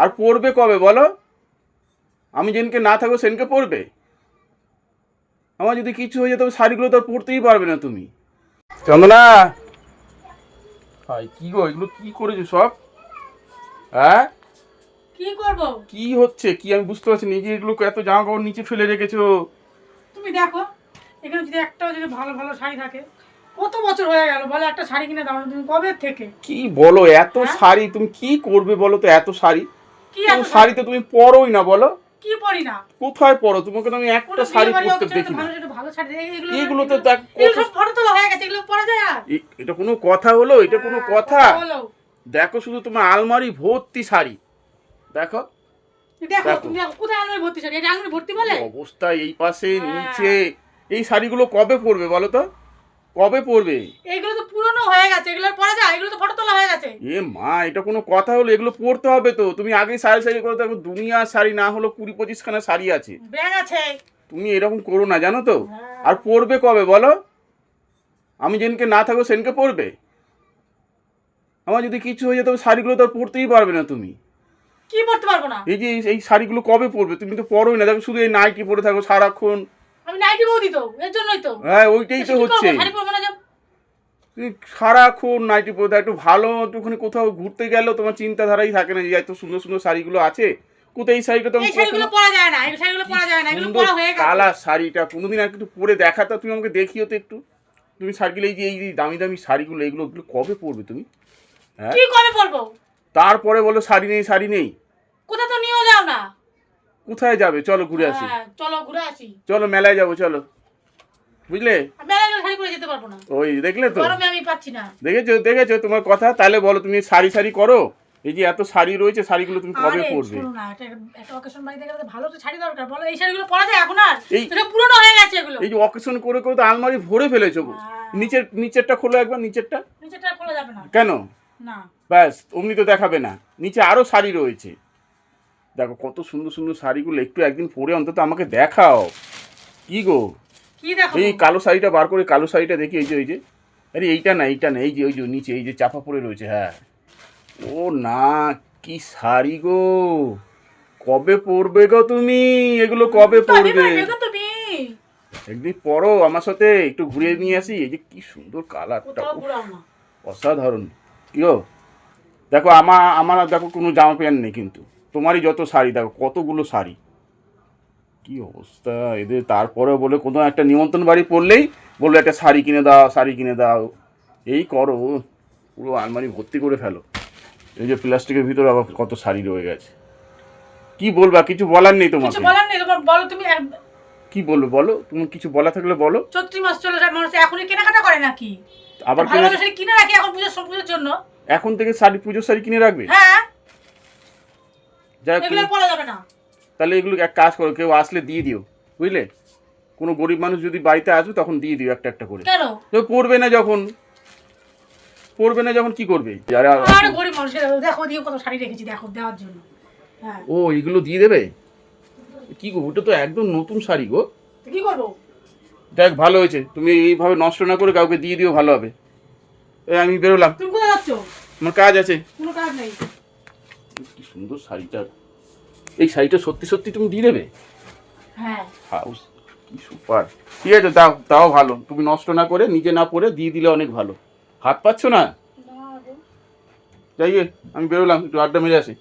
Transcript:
আর পরবে কবে বলো? আমি যেদিনকে না থাকবো সেদিনকে পরবে? আমার যদি কিছু হয়ে যেত শাড়িগুলো তো আর পরতেই পারবে না তুমি। চন্দনা, হাই কি গো, এগুলো কি করেছো সব? হ্যাঁ, কি করব? কি হচ্ছে কি আমি বুঝতে পারছি না। এই যে এগুলো এত জামা কাপড় নিচে ফেলে রেখেছো। তুমি দেখো, এখানে যদি একটাও যদি ভালো ভালো শাড়ি থাকে, কত বছর হয়ে গেল বলো, একটা শাড়ি কিনে দাও না তুমি কবে থেকে? কি বলো, এত হ্যাঁ? শাড়ি তুমি কি করবে বলো তো? এত শাড়ি, কি তো এত শাড়ি তো তুমি পরোই না বলো। কি পরি না? কোথায় পরো? তোমাকে তো আমি কোনো একটা বিয়ে শাড়ি বাড়ি পরতে অকেশনে তো দেখি না। ভালো ভালো শাড়ি এগুলো এগুলো তো দেখ এগুলো সব ফটো তোলা হয়ে গেছে, এগুলো পরা যায় আর? এটা কোনো কথা হলো? এটা কোনো কথা? বলো। দেখো শুধু তোমার আলমারি ভর্তি শাড়ি। দেখো দেখো দেখো তুমি দেখো কোথায় আলমারি ভর্তি শাড়ি? এটা আলমারি ভর্তি বলে? কি অবস্থা, এই পাশে হ্যাঁ। নিচে। এই শাড়িগুলো কবে পরবে বলো তো? কবে পরবে? এগুলো তো পুরনো হয়ে গেছে, এগুলো আর পরা যায়? এগুলো তো ফটো তোলা হয়ে গেছে। এ মা, এটা কোনো কথা হলো? এগুলো পরতে হবে তো। তুমি আগেই শাড়ি শাড়ি করে দেখো, দুনিয়া শাড়ি না হলো 20-25খানা শাড়ি আছে। ব্যাগ আছে। তুমি এরকম করো না, জানো তো। হ্যাঁ। আর পরবে কবে বলো? আমি যেদিনকে না থাকবো সেদিনকে পরবে? আমার যদি কিছু হয়ে যেত শাড়িগুলো তো আর পরতেই পারবে না তুমি। কি পড়তে পারবো না? এই যে এই শাড়িগুলো কবে পরবে? তুমি তো পরোই না, দেখো শুধু এই নাইটি পরে থাকো সারাক্ষণ। আমি নাইটি বৌদি তো, এর জন্যই তো। হ্যাঁ, ওইটাই তো কি করবো? হচ্ছে। শাড়ি পরবো না যে? তুমি সারাক্ষণ নাইটি পরে থাকো। একটু ভালো একটুখানি কোথাও ঘুরতে গেলেও তোমার চিন্তাধারাই থাকে না যে এত সুন্দর সুন্দর শাড়িগুলো আছে। কোথায় এই শাড়িটা তো এই শাড়িগুলো পরা যায় না, এই শাড়িগুলো পরা যায় না, এগুলো পরা হয়ে গেছে। কালার শাড়িটা কোনোদিন আর একটু পরে দেখাতো, তুমি আমাকে দেখিও তো একটু। তুমি শাড়িগুলো এই যে দামি দামি শাড়িগুলো, এগুলো কবে পরবে তুমি? হ্যাঁ, কি কবে পরবো? তারপরে বলো শাড়ি নেই শাড়ি নেই। কোথা তো নিয়েও যাও না। কোথায় যাবে? চলো ঘুরে আসি। হ্যাঁ, চলো ঘুরে আসি। চলো মেলায় যাবো, চলো। বুঝলে? আমি মেলায় গেলে শাড়ি পরে যেতে পারবো না, ওই দেখলে তো, গরমে আমি পাচ্ছি না। দেখেছো দেখেছো তোমার কথা। তাহলে বলো, তুমি শাড়ি শাড়ি করো। এই যে এত শাড়ি রয়েছে, শাড়িগুলো তুমি কবে আরে পরবে? শোনো না, একটা অকেশন বাড়িতে গেলে তো ভালো তো শাড়ি দরকার, বলো এই শাড়িগুলো পরা যায় এখন আর? এই এটা পুরনো হয়ে গেছে এগুলো। এই যে অকেশন করে করে তো আলমারি ভরে ফেলেছো। নিচেরটা খোলো একবার, নিচেরটা। নিচেটা খোলা যাবে না। কেন? না। ব্যাস অমনি তো দেখাবে না। নিচে আরো শাড়ি রয়েছে। দেখো কত সুন্দর সুন্দর শাড়িগুলো, একটু একদিন পরে অন্তত আমাকে দেখাও। কি গো, কি দেখো? এই কালো শাড়িটা বার করে, কালো শাড়িটা দেখি। এই যে আরে এইটা না, এইটা না, এই যে ওই যে নিচে এই যে চাপা পড়ে রয়েছে। হ্যাঁ, ও না, কি শাড়ি গো, কবে পরবে গো তুমি? এগুলো কবে পরবে? দেখো তুমি একদিন পরো আমার সাথে, একটু ঘুরে নিয়ে আসি। এই যে কি সুন্দর কালারটা, কোথাও ঘুরাও না। অসাধারণ। কি গো, দেখো আমার আর দেখো কোনো জামা প্যান্ট নেই, কিন্তু তোমারই যত শাড়ি, দেখো কতগুলো শাড়ি। কি অবস্থা এদের। তারপরে বলে কোনো একটা নিমন্ত্রণ বাড়ি পড়লেই বললো একটা শাড়ি কিনে দাও, শাড়ি কিনে দাও। এই করো, পুরো আলমারি ভর্তি করে ফেলো। এই যে প্লাস্টিকের ভিতরে আবার কত শাড়ি রয়ে গেছে। কি বলবা? কিছু বলার নেই কিছু তোমাকে? বলার নেই তোমার, বলো তুমি। কি বলবো বলো, তুমি কিছু বলা থাকলে বলো। চৈত্র মাস চলে যায়, মানুষ এখনই কেনাকাটা করে নাকি? আবার ভালো ভালো শাড়ি কিনে রাখি এখন পুজোর জন্য। এখন থেকে শাড়ি, পুজোর শাড়ি কিনে রাখবে? হ্যাঁ, যাই হোক, এগুলো পরা যাবে না। তাহলে এগুলো এক কাজ করো, কেউ আসলে দিয়ে দিও, বুঝলে? কোনো গরিব মানুষ যদি বাড়িতে আসবে তখন দিয়ে দিও একটা একটা করে। কেন? তো পড়বে না যখন, পড়বে না যখন কি করবে? আরে গরিব মানুষ, দেখো দিয়ে কত শাড়ি রেখেছি, দেখো দেওয়ার জন্য। হ্যাঁ, ও এগুলো দিয়ে দেবে? কি গো, ওটা তো একদম নতুন শাড়ি গো। কি করবো? দেখ ভালো হয়েছে, তুমি এইভাবে নষ্ট না করে কাউকে দিয়ে দিও, ভালো হবে। আমি বেরোলাম, তুমি কোথায় যাচ্ছ? আমার কাজ আছে। কোনো কাজ নেই। কি সুন্দর শাড়িটা, এই শাড়িটা সত্যি সত্যি তুমি দিয়ে দেবে? হ্যাঁ, হাউস, কি সুপার। ঠিক আছে, দাও তাও ভালো, তুমি নষ্ট না করে নিজে না পরে দিয়ে দিলে অনেক ভালো। হাত পাচ্ছ না? যাই, আমি বেরোলাম, একটু আড্ডা মেরে আসি।